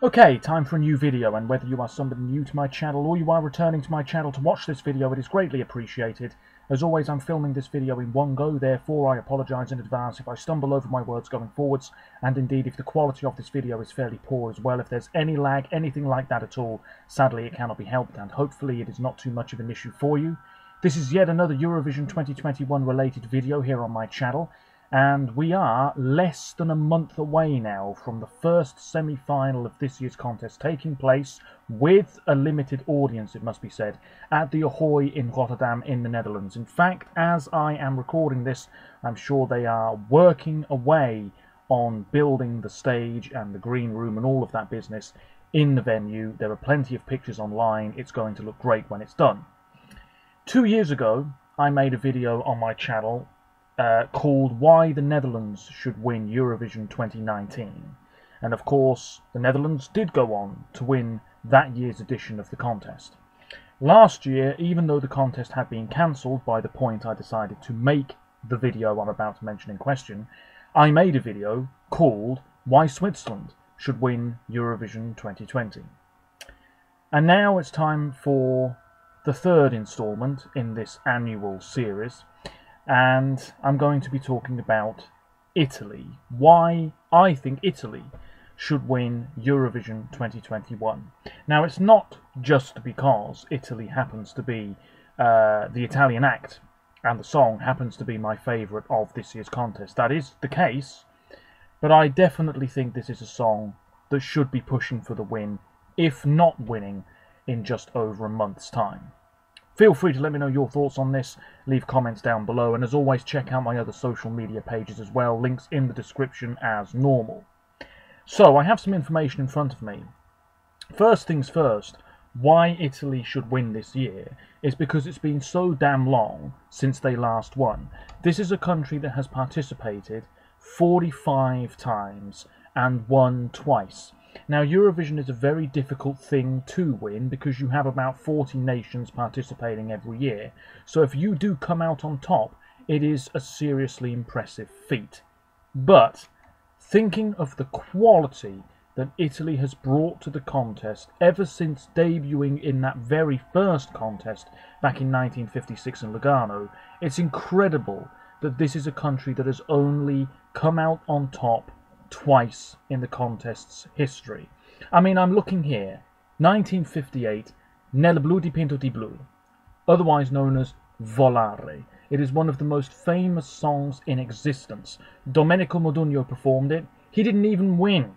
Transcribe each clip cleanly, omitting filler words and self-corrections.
Okay, time for a new video, and whether you are somebody new to my channel or you are returning to my channel to watch this video, it is greatly appreciated. As always, I'm filming this video in one go, therefore I apologise in advance if I stumble over my words going forwards, and indeed if the quality of this video is fairly poor as well. If there's any lag, anything like that at all, sadly it cannot be helped, and hopefully it is not too much of an issue for you. This is yet another Eurovision 2021 related video here on my channel, and we are less than a month away now from the first semi-final of this year's contest taking place, with a limited audience, it must be said, at the Ahoy in Rotterdam in the Netherlands. In fact, as I am recording this, I'm sure they are working away on building the stage and the green room and all of that business in the venue. There are plenty of pictures online. It's going to look great when it's done. 2 years ago, I made a video on my channel called Why the Netherlands Should Win Eurovision 2019. And of course, the Netherlands did go on to win that year's edition of the contest. Last year, even though the contest had been cancelled by the point I decided to make the video I'm about to mention in question, I made a video called Why Switzerland Should Win Eurovision 2020. And now it's time for the third instalment in this annual series, and I'm going to be talking about Italy. Why I think Italy should win Eurovision 2021. Now, it's not just because Italy happens to be the Italian act and the song happens to be my favourite of this year's contest. That is the case, but I definitely think this is a song that should be pushing for the win, if not winning, in just over a month's time. Feel free to let me know your thoughts on this, leave comments down below, and as always check out my other social media pages as well, links in the description as normal. So I have some information in front of me. First things first, why Italy should win this year is because it's been so damn long since they last won. This is a country that has participated 45 times and won twice. Now, Eurovision is a very difficult thing to win because you have about 40 nations participating every year. So if you do come out on top, it is a seriously impressive feat. But thinking of the quality that Italy has brought to the contest ever since debuting in that very first contest back in 1956 in Lugano, it's incredible that this is a country that has only come out on top twice in the contest's history. I mean, I'm looking here. 1958, Nel blu dipinto di blu, otherwise known as Volare. It is one of the most famous songs in existence. Domenico Modugno performed it. He didn't even win.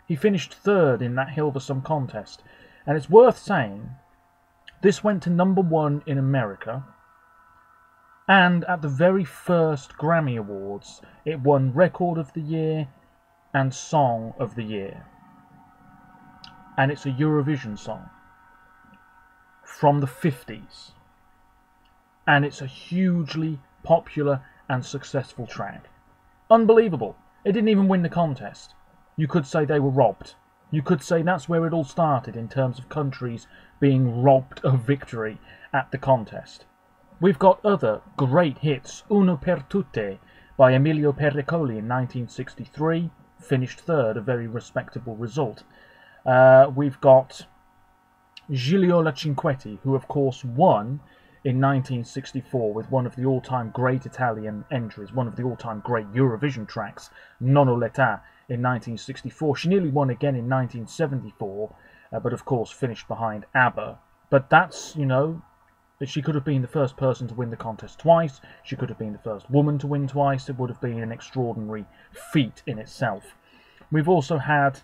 He finished third in that Hilversum contest. And it's worth saying, this went to #1 in America, and at the very first Grammy Awards, it won Record of the Year and Song of the Year. And it's a Eurovision song from the 50s. And it's a hugely popular and successful track. Unbelievable. It didn't even win the contest. You could say they were robbed. You could say that's where it all started in terms of countries being robbed of victory at the contest. We've got other great hits. Uno per tutte by Emilio Pericoli in 1963, finished third, a very respectable result. We've got Giulio Cinquetti, who of course won in 1964 with one of the all-time great Italian entries, one of the all-time great Eurovision tracks, Nonno l'età, in 1964. She nearly won again in 1974, but of course finished behind ABBA. But that's, you know, she could have been the first person to win the contest twice. She could have been the first woman to win twice. It would have been an extraordinary feat in itself. We've also had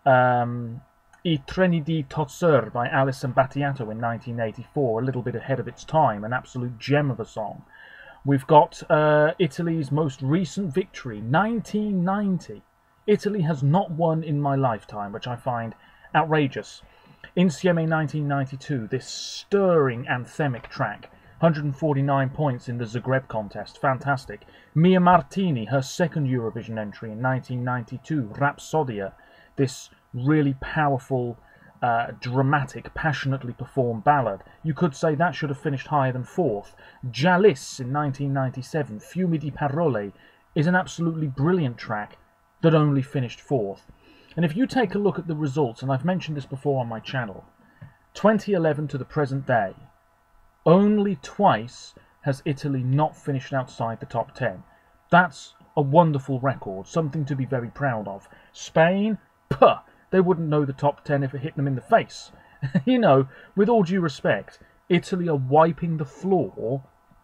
I treni di Tozzer by Alison Battiato in 1984, a little bit ahead of its time, an absolute gem of a song. We've got Italy's most recent victory, 1990. Italy has not won in my lifetime, which I find outrageous. Insieme 1992, this stirring anthemic track, 149 points in the Zagreb contest, fantastic. Mia Martini, her second Eurovision entry in 1992, Rapsodia, this really powerful, dramatic, passionately performed ballad. You could say that should have finished higher than fourth. Jalis in 1997, Fiumi di Parole, is an absolutely brilliant track that only finished fourth. And if you take a look at the results, and I've mentioned this before on my channel, 2011 to the present day, only twice has Italy not finished outside the top 10. That's a wonderful record, something to be very proud of. Spain, puh, they wouldn't know the top 10 if it hit them in the face. You know, with all due respect, Italy are wiping the floor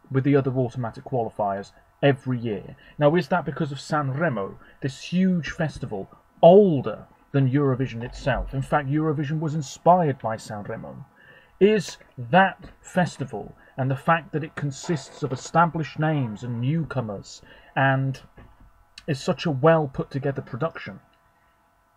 with the other automatic qualifiers every year. Now, is that because of Sanremo, this huge festival, older than Eurovision itself? In fact, Eurovision was inspired by Sanremo. Is that festival and the fact that it consists of established names and newcomers and is such a well put together production,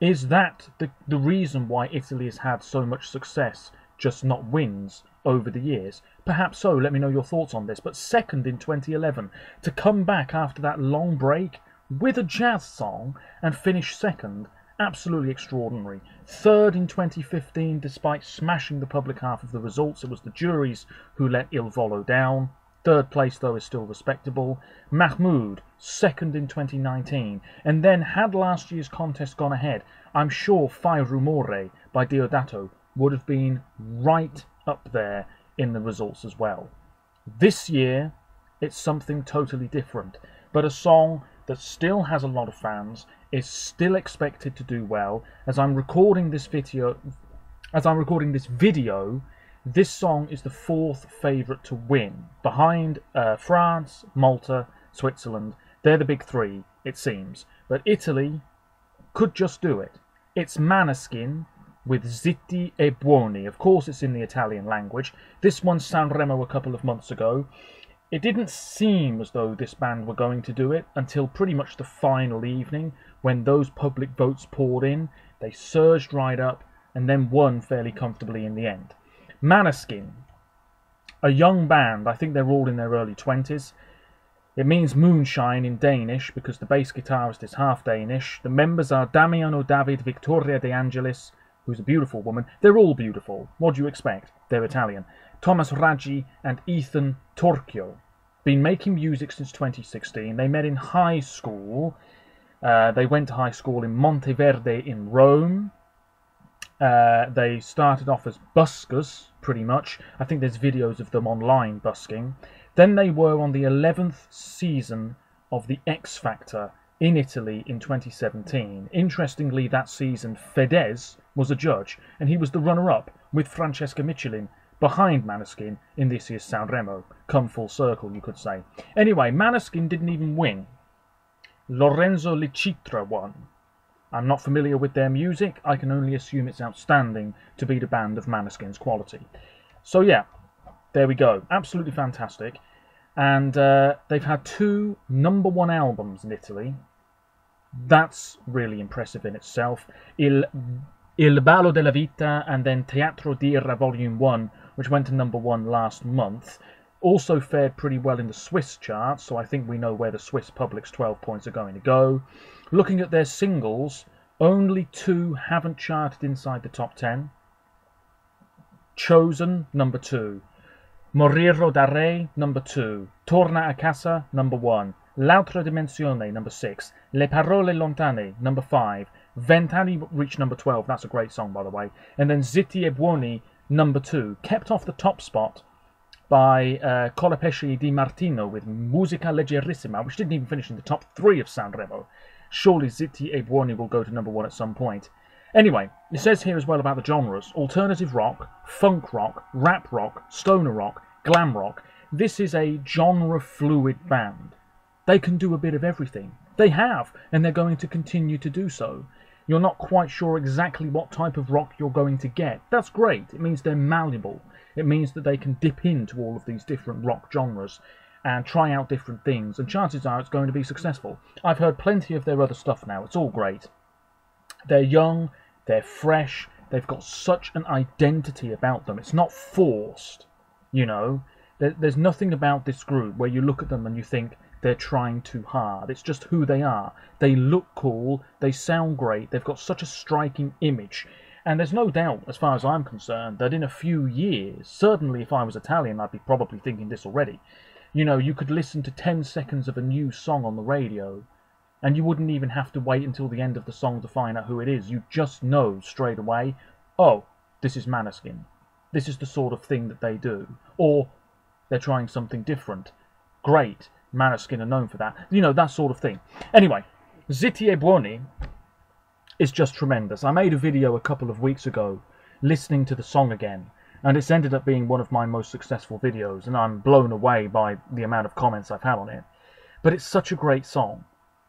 is that the reason why Italy has had so much success, just not wins, over the years? Perhaps so, let me know your thoughts on this. But second in 2011, to come back after that long break with a jazz song and finish second, absolutely extraordinary. Third in 2015, despite smashing the public half of the results, it was the juries who let Il Volo down. Third place, though, is still respectable. Mahmoud, second in 2019. And then, had last year's contest gone ahead, I'm sure Fai Rumore by Deodato would have been right up there in the results as well. This year, it's something totally different, but a song that still has a lot of fans, is still expected to do well. As I'm recording this video, this song is the fourth favourite to win, behind France, Malta, Switzerland. They're the big three, it seems. But Italy could just do it. It's Manuscript with Zitti e Buoni. Of course, it's in the Italian language. This won Sanremo a couple of months ago. It didn't seem as though this band were going to do it until pretty much the final evening, when those public votes poured in. They surged right up and then won fairly comfortably in the end. Manuscript, a young band. I think they're all in their early 20s. It means moonshine in Danish because the bass guitarist is half Danish. The members are Damiano David Victoria De Angelis, who's a beautiful woman. They're all beautiful. What do you expect? They're Italian. Thomas Raggi and Ethan Torchio. Been making music since 2016. They met in high school. They went to high school in Monteverde in Rome. They started off as buskers, pretty much. I think there's videos of them online busking. Then they were on the 11th season of the X Factor in Italy in 2017. Interestingly, that season, Fedez was a judge, and he was the runner-up with Francesca Michelin behind Manuscript in this year's Sanremo. Come full circle, you could say. Anyway, Manuscript didn't even win. Lorenzo Licitra won. I'm not familiar with their music. I can only assume it's outstanding to beat a band of Manuscript's quality. So yeah, there we go. Absolutely fantastic. And they've had 2 #1 albums in Italy. That's really impressive in itself. Il Ballo della Vita and then Teatro d'Ira Volume 1, which went to #1 last month. Also fared pretty well in the Swiss charts, so I think we know where the Swiss public's 12 points are going to go. Looking at their singles, only 2 haven't charted inside the top 10. Chosen, #2. Morirò da Re, #2. Torna a Casa, #1. L'altra dimensione, #6. Le parole lontane, #5. Vent'anni reached #12. That's a great song, by the way. And then Zitti e Buoni, #2. Kept off the top spot by Colapesce di Martino with Musica Leggerissima, which didn't even finish in the top 3 of Sanremo. Surely Zitti e Buoni will go to #1 at some point. Anyway, it says here as well about the genres: alternative rock, funk rock, rap rock, stoner rock, glam rock. This is a genre-fluid band. They can do a bit of everything. They have, and they're going to continue to do so. You're not quite sure exactly what type of rock you're going to get. That's great. It means they're malleable. It means that they can dip into all of these different rock genres and try out different things, and chances are it's going to be successful. I've heard plenty of their other stuff now. It's all great. They're young, they're fresh, they've got such an identity about them. It's not forced, you know. There's nothing about this group where you look at them and you think they're trying too hard. It's just who they are. They look cool, they sound great, they've got such a striking image. And there's no doubt, as far as I'm concerned, that in a few years, certainly if I was Italian, I'd be probably thinking this already, you know, you could listen to 10 seconds of a new song on the radio And you wouldn't even have to wait until the end of the song to find out who it is. You just know straight away, oh, this is Manuscript. This is the sort of thing that they do. Or they're trying something different. Great, Manuscript are known for that. You know, that sort of thing. Anyway, Zitti e Buoni is just tremendous. I made a video a couple of weeks ago listening to the song again, and it's ended up being one of my most successful videos, and I'm blown away by the amount of comments I've had on it. But it's such a great song.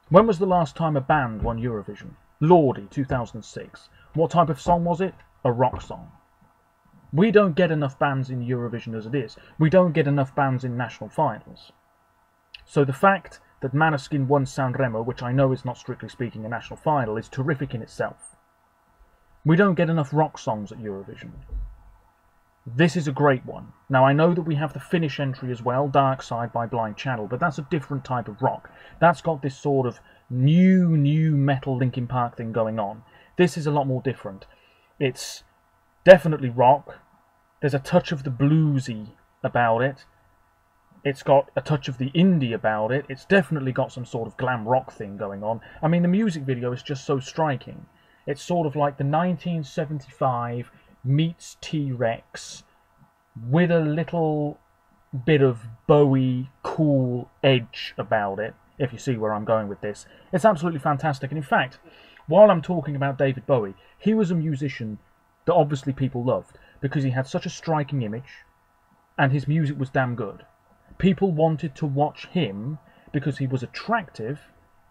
When was the last time a band won Eurovision? Lordi, 2006. What type of song was it? A rock song. We don't get enough bands in Eurovision as it is. We don't get enough bands in national finals. So the fact that Manuscript won Sanremo, which I know is not strictly speaking a national final, is terrific in itself. We don't get enough rock songs at Eurovision. This is a great one. Now, I know that we have the Finnish entry as well, Dark Side by Blind Channel, but that's a different type of rock. That's got this sort of new metal Linkin Park thing going on. This is a lot more different. It's definitely rock. There's a touch of the bluesy about it. It's got a touch of the indie about it. It's definitely got some sort of glam rock thing going on. I mean, the music video is just so striking. It's sort of like the 1975 meets T-Rex with a little bit of Bowie cool edge about it, if you see where I'm going with this. It's absolutely fantastic. And in fact, while I'm talking about David Bowie, he was a musician that obviously people loved because he had such a striking image and his music was damn good. People wanted to watch him because he was attractive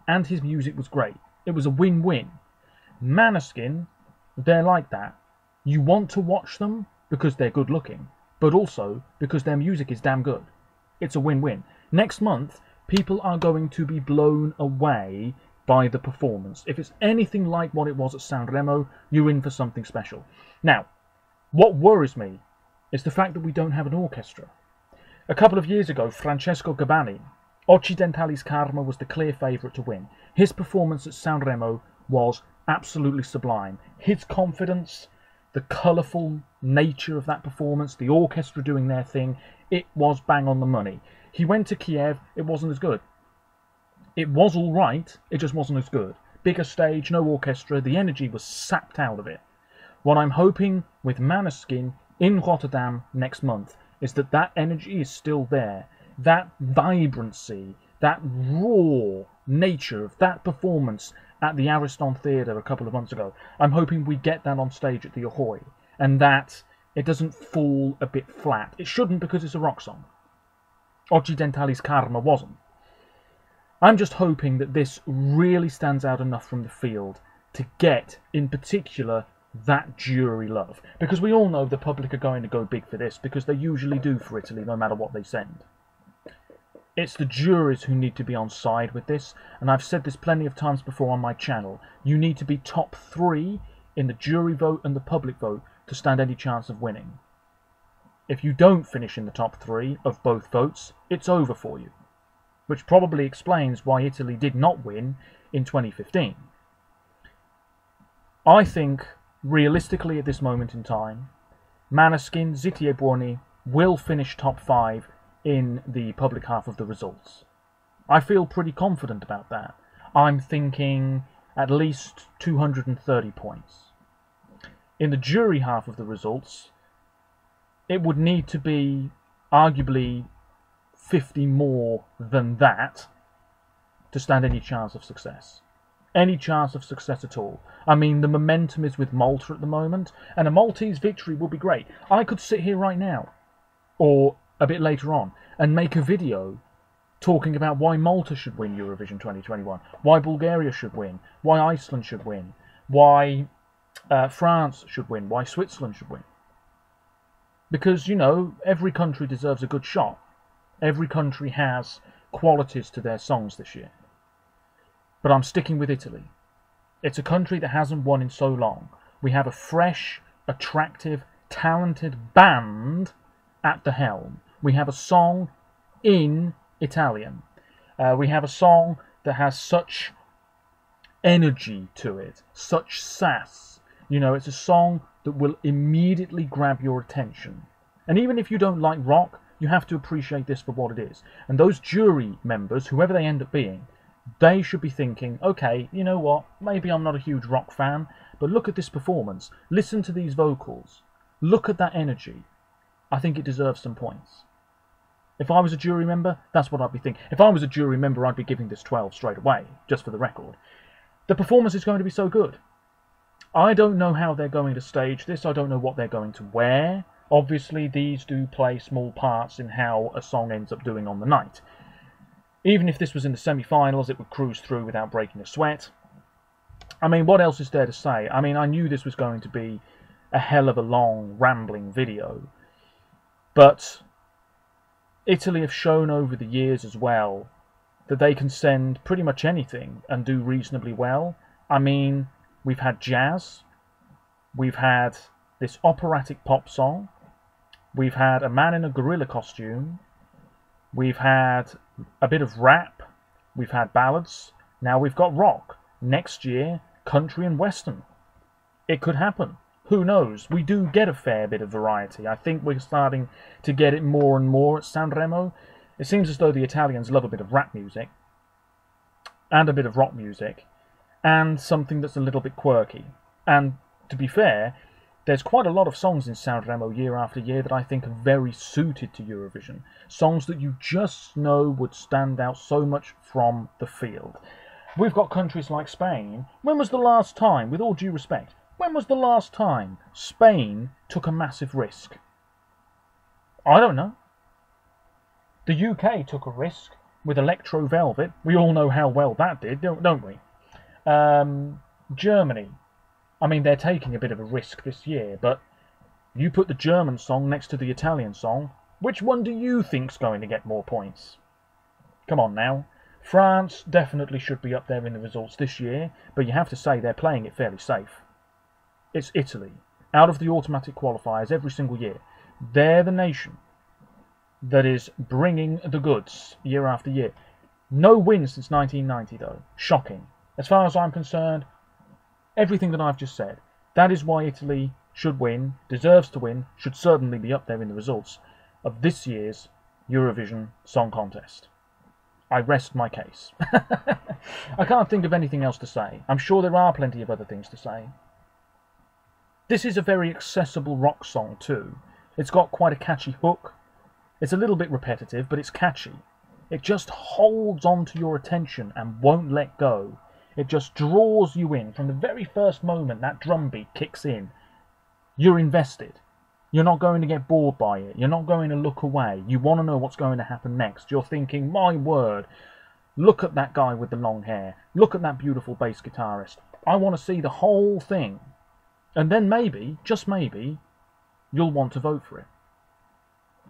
and his music was great. It was a win-win. Manuscript, they're like that. You want to watch them because they're good looking, but also because their music is damn good. It's a win-win. Next month, people are going to be blown away by the performance. If it's anything like what it was at Sanremo, you're in for something special. Now, what worries me is the fact that we don't have an orchestra. A couple of years ago, Francesco Gabbani, Occidentali's Karma, was the clear favourite to win. His performance at Sanremo was absolutely sublime. His confidence, the colourful nature of that performance, the orchestra doing their thing, it was bang on the money. He went to Kiev, it wasn't as good. It was alright, it just wasn't as good. Bigger stage, no orchestra, the energy was sapped out of it. What I'm hoping with Manuscript in Rotterdam next month is that that energy is still there. That vibrancy, that raw nature of that performance at the Ariston Theatre a couple of months ago, I'm hoping we get that on stage at the Ahoy, and that it doesn't fall a bit flat. It shouldn't, because it's a rock song. Occidentali's Karma wasn't. I'm just hoping that this really stands out enough from the field to get, in particular, that jury love. Because we all know the public are going to go big for this, because they usually do for Italy, no matter what they send. It's the juries who need to be on side with this, and I've said this plenty of times before on my channel. You need to be top 3 in the jury vote and the public vote to stand any chance of winning. If you don't finish in the top 3 of both votes, it's over for you. Which probably explains why Italy did not win in 2015. I think, realistically at this moment in time, Manuscript, Zitti e Buoni will finish top 5 in the public half of the results. I feel pretty confident about that. I'm thinking at least 230 points. In the jury half of the results, it would need to be arguably 50 more than that to stand any chance of success. Any chance of success at all. I mean, the momentum is with Malta at the moment, and a Maltese victory would be great. I could sit here right now, or a bit later on, and make a video talking about why Malta should win Eurovision 2021, why Bulgaria should win, why Iceland should win, why France should win, why Switzerland should win. Because, you know, every country deserves a good shot. Every country has qualities to their songs this year. But I'm sticking with Italy. It's a country that hasn't won in so long. We have a fresh, attractive, talented band at the helm. We have a song in Italian. We have a song that has such energy to it, such sass. You know, it's a song that will immediately grab your attention. And even if you don't like rock, you have to appreciate this for what it is. And those jury members, whoever they end up being, They should be thinking, okay, you know what, maybe I'm not a huge rock fan, but look at this performance, listen to these vocals, look at that energy. I think it deserves some points. If I was a jury member, that's what I'd be thinking. If I was a jury member, I'd be giving this 12 straight away, just for the record. The performance is going to be so good. I don't know how they're going to stage this. I don't know what they're going to wear. Obviously, these do play small parts in how a song ends up doing on the night. Even if this was in the semi-finals, it would cruise through without breaking a sweat. I mean, what else is there to say? I mean, I knew this was going to be a hell of a long, rambling video. But Italy have shown over the years as well that they can send pretty much anything and do reasonably well. I mean, we've had jazz, we've had this operatic pop song, we've had a man in a gorilla costume, we've had a bit of rap, we've had ballads, now we've got rock. Next year, country and western. It could happen. Who knows? We do get a fair bit of variety. I think we're starting to get it more and more at Sanremo. It seems as though the Italians love a bit of rap music, and a bit of rock music, and something that's a little bit quirky. And to be fair, there's quite a lot of songs in Sanremo year after year that I think are very suited to Eurovision. Songs that you just know would stand out so much from the field. We've got countries like Spain. When was the last time, with all due respect, when was the last time Spain took a massive risk? I don't know. The UK took a risk with Electro Velvet. We all know how well that did, don't we? Germany. I mean, they're taking a bit of a risk this year, but you put the German song next to the Italian song, which one do you think's going to get more points? Come on now. France definitely should be up there in the results this year, but you have to say they're playing it fairly safe. It's Italy. Out of the automatic qualifiers every single year, they're the nation that is bringing the goods year after year. No win since 1990, though. Shocking. As far as I'm concerned, everything that I've just said, that is why Italy should win, deserves to win, should certainly be up there in the results of this year's Eurovision Song Contest. I rest my case. I can't think of anything else to say. I'm sure there are plenty of other things to say. This is a very accessible rock song too. It's got quite a catchy hook. It's a little bit repetitive, but it's catchy. It just holds on to your attention and won't let go. It just draws you in. From the very first moment that drum beat kicks in, you're invested. You're not going to get bored by it. You're not going to look away. You want to know what's going to happen next. You're thinking, my word, look at that guy with the long hair. Look at that beautiful bass guitarist. I want to see the whole thing. And then maybe, just maybe, you'll want to vote for it.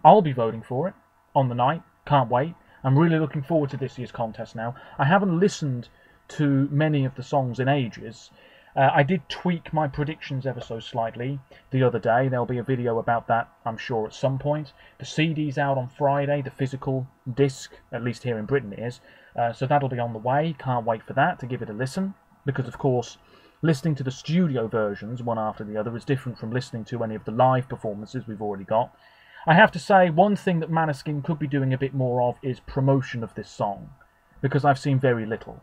I'll be voting for it on the night. Can't wait. I'm really looking forward to this year's contest now. I haven't listened to many of the songs in ages. I did tweak my predictions ever so slightly the other day. There'll be a video about that, I'm sure, at some point. The CD's out on Friday, the physical disc, at least here in Britain it is. So that'll be on the way. Can't wait for that, to give it a listen. Because, of course, listening to the studio versions, one after the other, is different from listening to any of the live performances we've already got. I have to say, one thing that Manuscript could be doing a bit more of is promotion of this song. Because I've seen very little.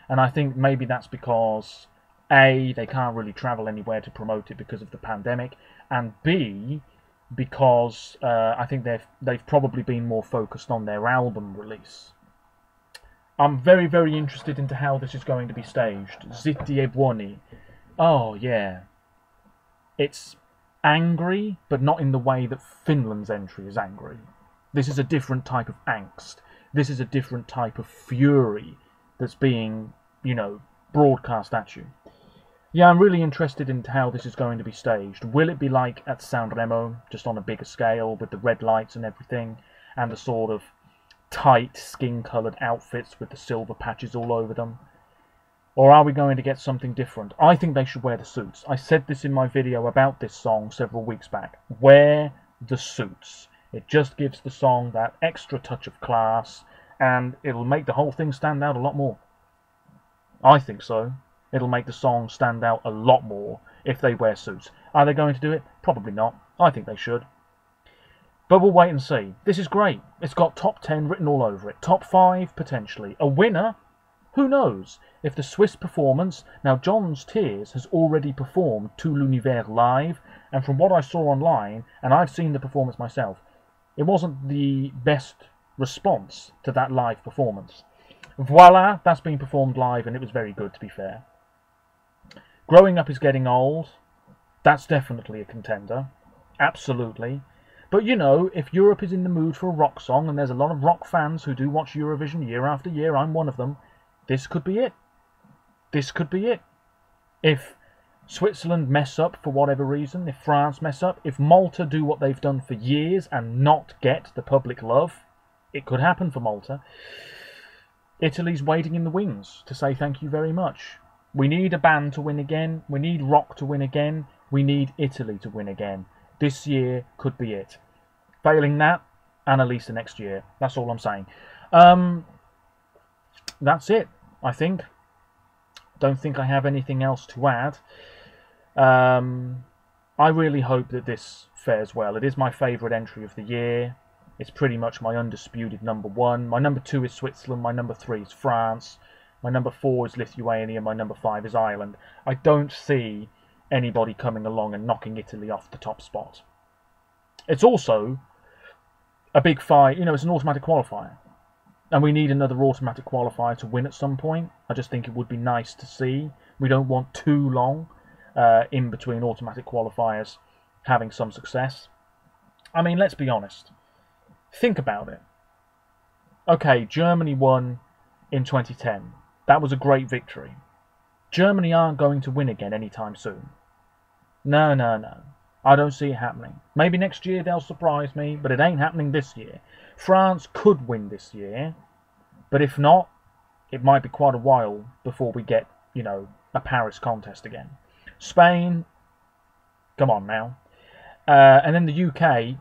And I think maybe that's because A, they can't really travel anywhere to promote it because of the pandemic, and B, because I think they've probably been more focused on their album release. I'm very, very interested into how this is going to be staged. Zitti e buoni. Oh, yeah. It's angry, but not in the way that Finland's entry is angry. This is a different type of angst. This is a different type of fury that's being, you know, broadcast at you. Yeah, I'm really interested into how this is going to be staged. Will it be like at Sanremo, just on a bigger scale, with the red lights and everything, and the sort of tight, skin-coloured outfits with the silver patches all over them? Or are we going to get something different? I think they should wear the suits. I said this in my video about this song several weeks back. Wear the suits. It just gives the song that extra touch of class, and it'll make the whole thing stand out a lot more. I think so. It'll make the song stand out a lot more if they wear suits. Are they going to do it? Probably not. I think they should. But we'll wait and see. This is great. It's got top 10 written all over it. Top 5, potentially. A winner? Who knows if the Swiss performance... Now, John's Tears has already performed To l'Univers live, and from what I saw online, and I've seen the performance myself, it wasn't the best response to that live performance. Voila, that's been performed live, and it was very good, to be fair. Growing Up is Getting Old, that's definitely a contender. Absolutely. But, you know, if Europe is in the mood for a rock song, and there's a lot of rock fans who do watch Eurovision year after year, I'm one of them, this could be it. This could be it. If Switzerland mess up for whatever reason, if France mess up, if Malta do what they've done for years and not get the public love, it could happen for Malta. Italy's waiting in the wings to say thank you very much. We need a band to win again. We need rock to win again. We need Italy to win again. This year could be it. Failing that, Annalisa next year. That's all I'm saying. That's it, I think. Don't think I have anything else to add. I really hope that this fares well. It is my favourite entry of the year. It's pretty much my undisputed number 1. My number 2 is Switzerland. My number 3 is France. My number 4 is Lithuania. My number 5 is Ireland. I don't see anybody coming along and knocking Italy off the top spot. It's also a big fight. You know, it's an automatic qualifier. And we need another automatic qualifier to win at some point. I just think it would be nice to see. We don't want too long in between automatic qualifiers having some success. I mean, let's be honest. Think about it. Okay, Germany won in 2010. That was a great victory. Germany aren't going to win again anytime soon. No, no, no. I don't see it happening. Maybe next year they'll surprise me, but it ain't happening this year. France could win this year, but if not, it might be quite a while before we get, you know, a Paris contest again. Spain, come on now. And then the UK,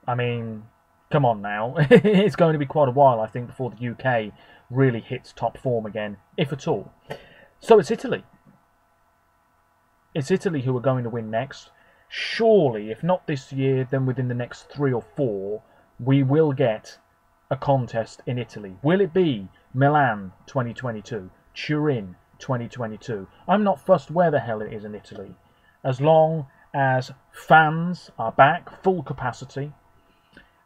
I mean, come on now. It's going to be quite a while, I think, before the UK really hits top form again, if at all. So it's Italy. It's Italy who are going to win next. Surely, if not this year, then within the next 3 or 4, we will get a contest in Italy. Will it be Milan 2022? Turin 2022? I'm not fussed where the hell it is in Italy. As long as fans are back, full capacity,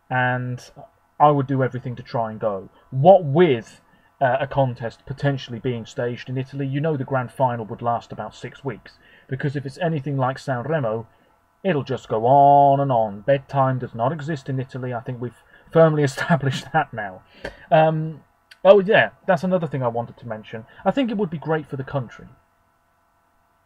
and I would do everything to try and go. What with a contest potentially being staged in Italy, you know the grand final would last about 6 weeks. Because if it's anything like Sanremo, it'll just go on and on. Bedtime does not exist in Italy. I think we've firmly established that now. Oh yeah, that's another thing I wanted to mention. I think it would be great for the country.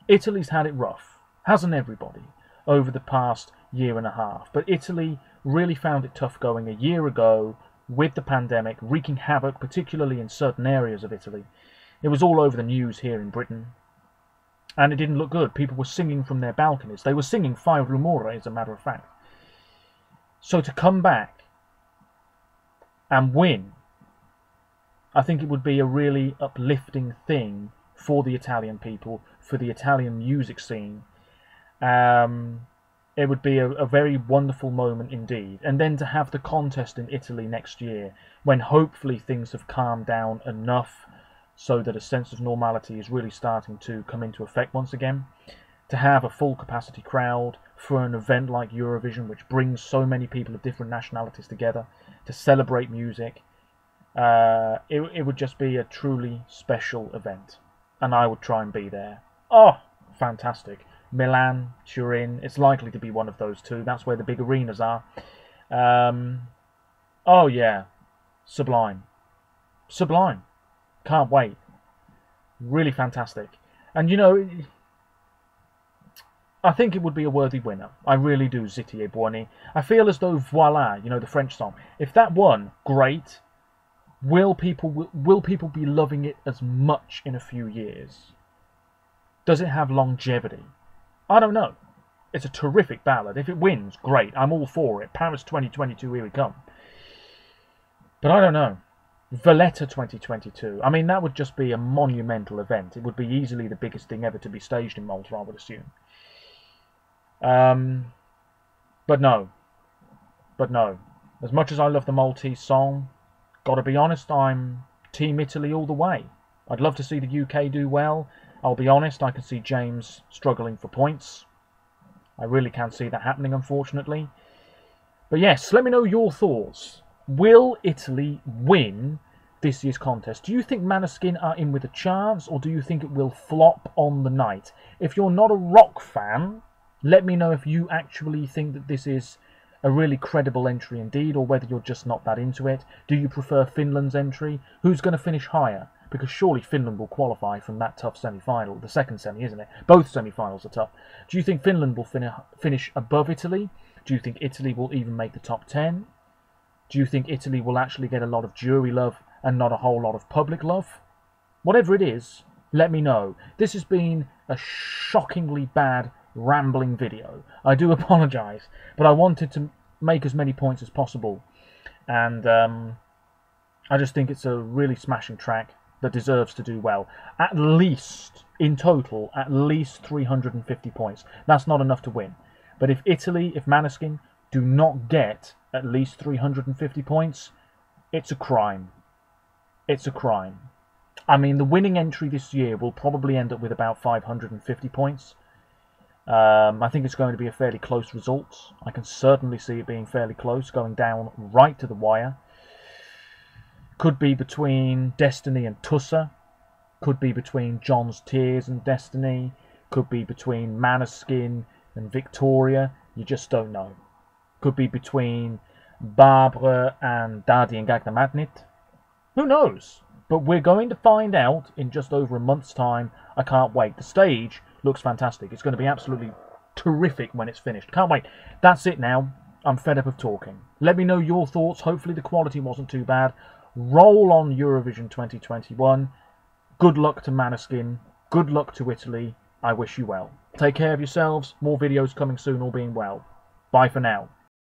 Italy's had it rough, hasn't everybody, over the past year and a half. But Italy really found it tough going a year ago with the pandemic, wreaking havoc, particularly in certain areas of Italy. It was all over the news here in Britain. And it didn't look good. People were singing from their balconies. They were singing Fai Rumore, as a matter of fact. So to come back and win, I think it would be a really uplifting thing for the Italian people, for the Italian music scene. It would be a very wonderful moment indeed. And then to have the contest in Italy next year, when hopefully things have calmed down enough so that a sense of normality is really starting to come into effect once again. To have a full capacity crowd for an event like Eurovision, which brings so many people of different nationalities together to celebrate music, it would just be a truly special event. And I would try and be there. Oh, fantastic. Milan, Turin, it's likely to be one of those two. That's where the big arenas are. Oh yeah, sublime. Sublime. Can't wait. Really fantastic. And you know, I think it would be a worthy winner. I really do, Zitti e Buoni. I feel as though Voila, you know, the French song, if that won, great. Will people be loving it as much in a few years? Does it have longevity? I don't know. It's a terrific ballad. If it wins, great. I'm all for it. Paris 2022, here we come. But I don't know. Valletta 2022. I mean, that would just be a monumental event. It would be easily the biggest thing ever to be staged in Malta, I would assume. But no. As much as I love the Maltese song, gotta be honest, I'm Team Italy all the way. I'd love to see the UK do well. I'll be honest, I can see James struggling for points. I really can't see that happening, unfortunately. But yes, let me know your thoughts. Will Italy win this year's contest? Do you think Manuscript are in with a chance, or do you think it will flop on the night? If you're not a rock fan, let me know if you actually think that this is a really credible entry indeed, or whether you're just not that into it. Do you prefer Finland's entry? Who's going to finish higher? Because surely Finland will qualify from that tough semi-final. The second semi, isn't it? Both semi-finals are tough. Do you think Finland will finish above Italy? Do you think Italy will even make the top 10? Do you think Italy will actually get a lot of jury love and not a whole lot of public love? Whatever it is, let me know. This has been a shockingly bad, rambling video. I do apologise, but I wanted to make as many points as possible. And I just think it's a really smashing track that deserves to do well. At least, in total, at least 350 points. That's not enough to win. But if Italy, if Manuscript do not get at least 350 points, it's a crime. It's a crime. I mean, the winning entry this year will probably end up with about 550 points. I think it's going to be a fairly close result. I can certainly see it being fairly close, going down right to the wire. Could be between Destiny and Tussa. Could be between John's Tears and Destiny. Could be between Manuscript and Victoria. You just don't know. Could be between Barbara and Daddy and Gagna Magnit. Who knows? But we're going to find out in just over a month's time. I can't wait. The stage looks fantastic. It's going to be absolutely terrific when it's finished. Can't wait. That's it now. I'm fed up of talking. Let me know your thoughts. Hopefully the quality wasn't too bad. Roll on Eurovision 2021. Good luck to Manuscript. Good luck to Italy. I wish you well. Take care of yourselves. More videos coming soon, all being well. Bye for now.